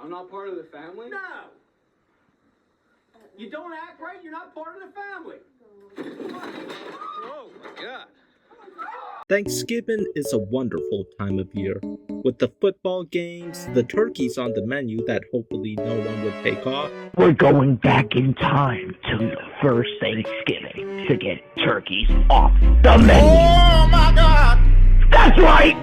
I'm not part of the family? No! You don't act right, you're not part of the family. Oh my God. Thanksgiving is a wonderful time of year. With the football games, the turkeys on the menu that hopefully no one would take off. We're going back in time to the first Thanksgiving to get turkeys off the menu. Oh my God! That's right!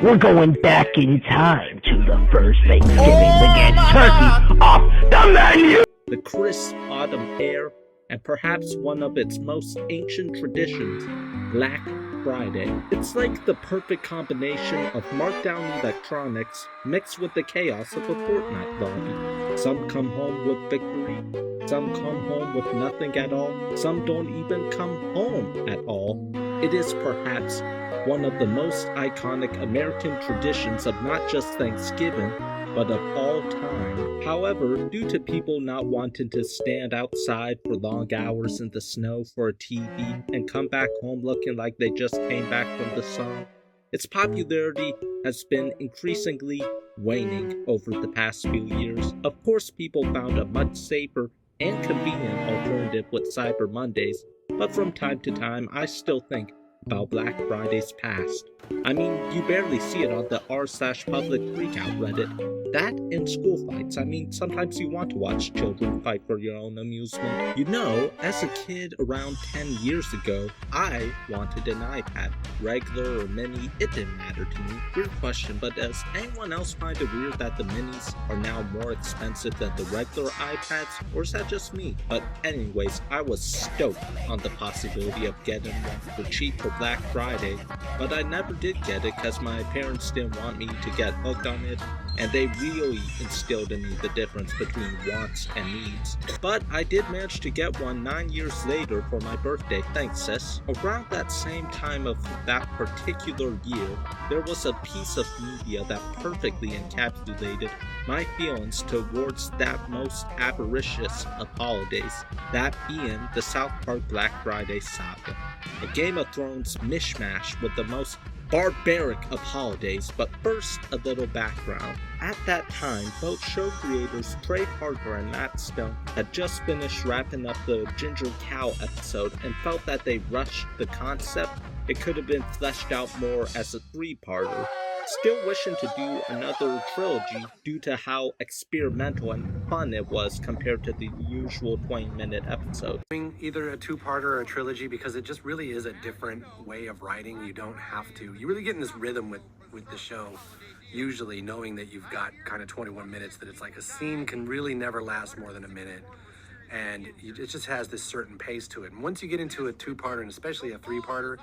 We're going back in time to the first Thanksgiving to get turkeys off the menu! The crisp autumn air, and perhaps one of its most ancient traditions, Black Friday. It's like the perfect combination of markdown electronics mixed with the chaos of a Fortnite lobby. Some come home with victory, some come home with nothing at all, some don't even come home at all. It is perhaps one of the most iconic American traditions of not just Thanksgiving, but of all time. However, due to people not wanting to stand outside for long hours in the snow for a TV and come back home looking like they just came back from the sun, its popularity has been increasingly waning over the past few years. Of course, people found a much safer and convenient alternative with Cyber Mondays, but from time to time, I still think about Black Friday's past. I mean, you barely see it on the r/public freakout Reddit. That and school fights. I mean, sometimes you want to watch children fight for your own amusement. You know, as a kid around 10 years ago, I wanted an iPad. Regular or mini, it didn't matter to me. Weird question, but does anyone else find it weird that the minis are now more expensive than the regular iPads? Or is that just me? But anyways, I was stoked on the possibility of getting one for cheap for Black Friday, but I never did get it because my parents didn't want me to get hooked on it, and they really instilled in me the difference between wants and needs. But I did manage to get one 9 years later for my birthday, thanks sis. Around that same time of that particular year, there was a piece of media that perfectly encapsulated my feelings towards that most avaricious of holidays, that being the South Park Black Friday saga. A Game of Thrones mishmash with the most barbaric of holidays. But first, a little background. At that time, both show creators Trey Parker and Matt Stone had just finished wrapping up the Ginger Cow episode and felt that they rushed the concept. It could have been fleshed out more as a three-parter. Still wishing to do another trilogy due to how experimental and fun it was compared to the usual 20-minute episode. Either a two-parter or a trilogy, because it just really is a different way of writing. You don't have to. You really get in this rhythm with the show, usually knowing that you've got kind of 21 minutes, that it's like a scene can really never last more than a minute. And it just has this certain pace to it. And once you get into a two-parter, and especially a three-parter,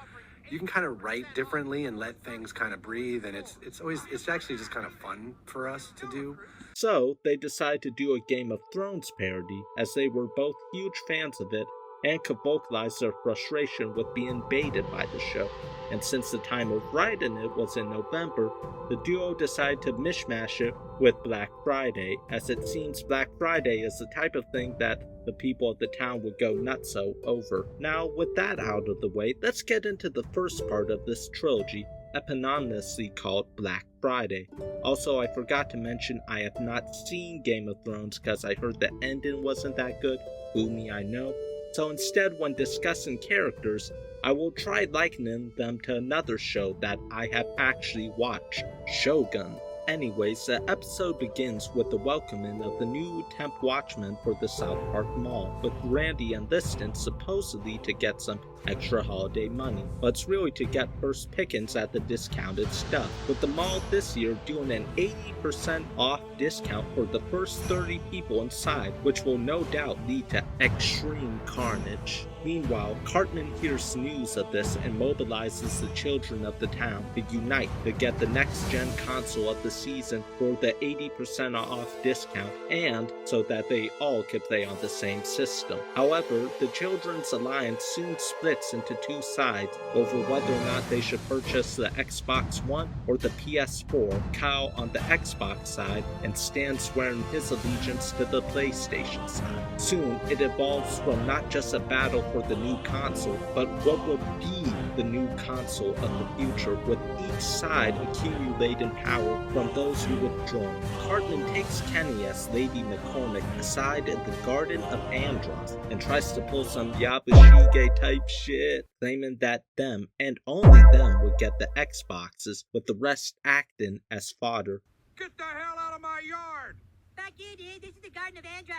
you can kind of write differently and let things kind of breathe, and it's actually just kind of fun for us to do. So they decided to do a Game of Thrones parody, as they were both huge fans of it and could vocalize their frustration with being baited by the show. And since the time of writing it was in November, the duo decided to mishmash it with Black Friday, as it seems Black Friday is the type of thing that the people of the town would go nutso over. Now, with that out of the way, let's get into the first part of this trilogy, eponymously called Black Friday. Also, I forgot to mention I have not seen Game of Thrones because I heard the ending wasn't that good. Boo me, I know. So instead, when discussing characters, I will try likening them to another show that I have actually watched, Shogun. Anyways, the episode begins with the welcoming of the new temp watchman for the South Park Mall, with Randy enlisting supposedly to get some extra holiday money, but it's really to get first pickings at the discounted stuff, with the mall this year doing an 80% off discount for the first 30 people inside, which will no doubt lead to extreme carnage. Meanwhile, Cartman hears news of this and mobilizes the children of the town to unite to get the next-gen console of the season for the 80% off discount, and so that they all could play on the same system. However, the Children's Alliance soon splits into two sides over whether or not they should purchase the Xbox One or the PS4. Kyle on the Xbox side, and Stan swearing his allegiance to the PlayStation side. Soon, it evolves from not just a battle for the new console, but what will be the new console of the future, with each side accumulating power from those who would join. Cartman takes Kenny as Lady McCormick aside in the Garden of Andros and tries to pull some Yabushige type shit, claiming that them and only them would get the Xboxes, with the rest acting as fodder. Get the hell out of my yard! Back in, dude. This is the Garden of Andros.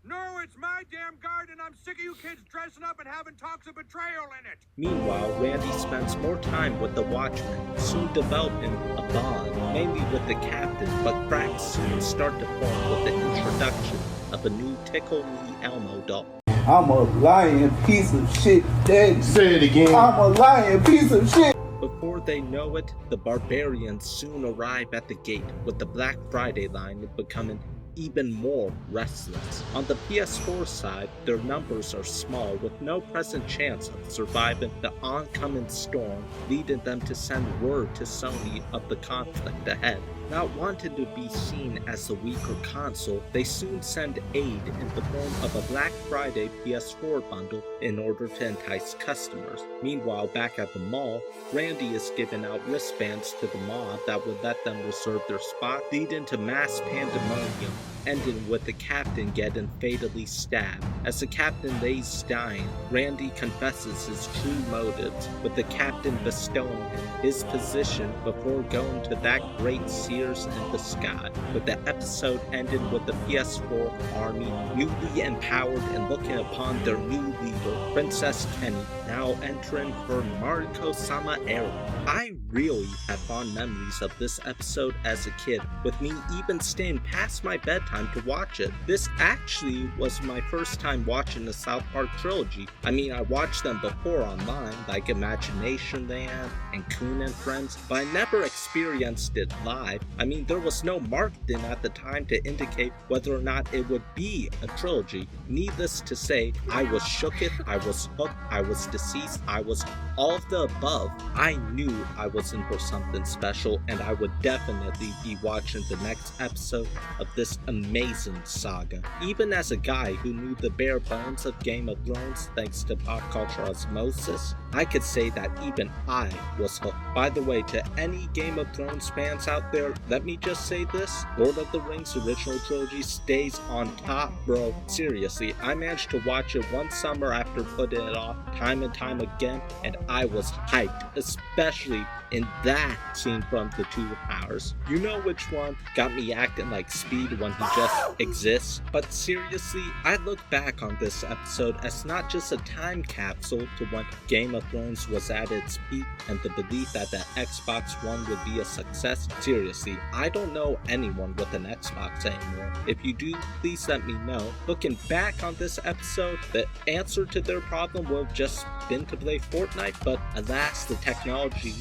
No, it's my damn garden. I'm sick of you kids dressing up and having talks of betrayal in it. Meanwhile, Randy spends more time with the Watchmen, soon developing a bond, mainly with the captain, but cracks soon start to form with the introduction of a new Tickle Me Elmo doll. I'm a lying piece of shit, Daddy. Say it again. I'm a lying piece of shit. Before they know it, the barbarians soon arrive at the gate, with the Black Friday line becoming even more restless. On the PS4 side, their numbers are small, with no present chance of surviving the oncoming storm, leading them to send word to Sony of the conflict ahead. Not wanting to be seen as the weaker console, they soon send aid in the form of a Black Friday PS4 bundle in order to entice customers. Meanwhile, back at the mall, Randy is giving out wristbands to the mob that would let them reserve their spot, leading to mass pandemonium, ending with the captain getting fatally stabbed. As the captain lays dying, Randy confesses his true motives, with the captain bestowing him his position before going to that great Sears in the sky, with the episode ending with the PS4 army newly empowered and looking upon their new leader, Princess Kenny, now entering her Mariko-sama era. I really have fond memories of this episode as a kid, with me even staying past my bedtime to watch it. This actually was my first time watching the South Park trilogy. I mean, I watched them before online, like Imagination Land and Coon and Friends, but I never experienced it live. I mean, there was no marketing at the time to indicate whether or not it would be a trilogy. Needless to say, I was shooketh, I was hooked, I was deceased, I was all of the above. I knew I was in for something special, and I would definitely be watching the next episode of this amazing saga. Even as a guy who knew the bare bones of Game of Thrones thanks to pop culture osmosis, I could say that even I was hooked. By the way, to any Game of Thrones fans out there, let me just say this: Lord of the Rings original trilogy stays on top, bro. Seriously, I managed to watch it one summer after putting it off time and time again, and I was hyped, especially in that scene from the 2 Hours. You know which one got me acting like Speed when he just exists? But seriously, I look back on this episode as not just a time capsule to when Game of Thrones was at its peak and the belief that the Xbox One would be a success. Seriously, I don't know anyone with an Xbox anymore. If you do, please let me know. Looking back on this episode, the answer to their problem would have just been to play Fortnite, but alas, the technology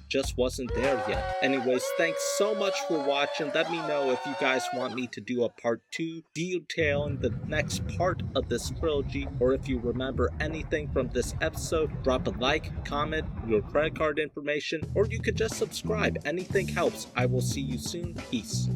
just wasn't there yet. Anyways, thanks so much for watching. Let me know if you guys want me to do a part 2 detailing the next part of this trilogy, or if you remember anything from this episode, drop a like, comment, your credit card information, or you could just subscribe. Anything helps. I will see you soon. Peace.